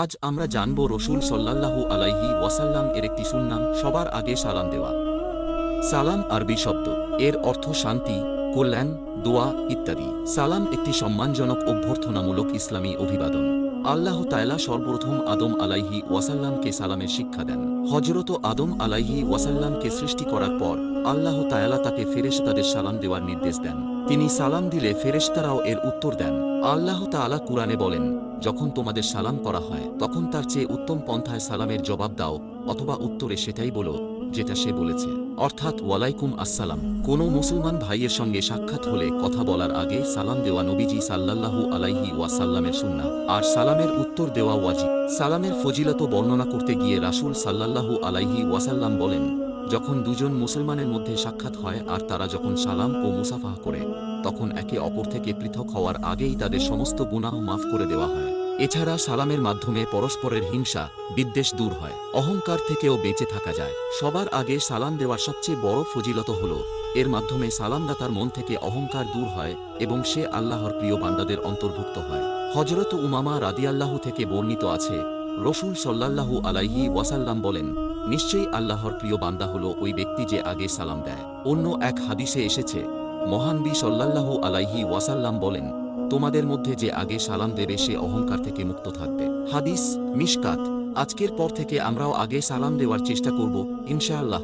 আজ আমরা জানব রসুল সাল্লাল্লাহু আলাইহি ওয়াসাল্লাম এর একটি সুন্নাহ, সবার আগে সালাম দেওয়া। সালাম আরবি শব্দ, এর অর্থ শান্তি, কল্যাণ, দোয়া ইত্যাদি। সালাম একটি সম্মানজনক অভ্যর্থনামূলক ইসলামী অভিবাদন। আল্লাহ তাআলা সর্বপ্রথম আদম আলাইহি ওয়াসাল্লামকে সালামের শিক্ষা দেন। হযরত আদম আলাইহি ওয়াসাল্লামকে সৃষ্টি করার পর আল্লাহ তাআলা তাকে ফেরেশতাদের সালাম দেওয়ার নির্দেশ দেন। তিনি সালাম দিলে ফেরেশতারাও এর উত্তর দেন। আল্লাহ তাআলা কুরআনে বলেন, যখন তোমাদের সালাম করা হয় তখন তার চেয়ে উত্তম পন্থায় সালামের জবাব দাও, অথবা উত্তরে সেটাই বলো যেটা সে বলেছে, অর্থাৎ ওয়ালাইকুম আসসালাম। কোনো মুসলমান ভাইয়ের সঙ্গে সাক্ষাৎ হলে কথা বলার আগে সালাম দেওয়া নবীজি সাল্লাল্লাহু আলাইহি ওয়াসাল্লামের সুন্নাহ, আর সালামের উত্তর দেওয়া ওয়াজিব। সালামের ফজিলত বর্ণনা করতে গিয়ে রাসূল সাল্লাল্লাহু আলাইহি ওয়াসাল্লাম বলেন, যখন দুজন মুসলমানের মধ্যে সাক্ষাৎ হয় আর তারা যখন সালাম ও মুসাফাহা করে, তখন একে অপর থেকে পৃথক হওয়ার আগেই তাদের সমস্ত গুনাহ মাফ করে দেওয়া হয়। এছাড়া সালামের মাধ্যমে পরস্পরের হিংসা বিদ্বেষ দূর হয়, অহংকার থেকেও বেঁচে থাকা যায়। সবার আগে সালাম দেওয়ার সবচেয়ে বড় ফজিলত হল, এর মাধ্যমে সালামদাতার মন থেকে অহংকার দূর হয় এবং সে আল্লাহর প্রিয় বান্দাদের অন্তর্ভুক্ত হয়। হযরত উমামা রাদিয়াল্লাহু থেকে বর্ণিত আছে, রসূল সাল্লাল্লাহু আলাইহি ওয়াসাল্লাম বলেন, নিশ্চয়ই আল্লাহর প্রিয় বান্দা হল ওই ব্যক্তি যে আগে সালাম দেয়। অন্য এক হাদিসে এসেছে, মহানবী সাল্লাল্লাহু আলাইহি ওয়াসাল্লাম বলেন, তোমাদের মধ্যে যে আগে সালাম দেবে সে অহংকার থেকে মুক্ত থাকবে। হাদিস মিশকাত। আজকের পর থেকে আমরাও আগে সালাম দেওয়ার চেষ্টা করব, ইনশাআল্লাহ।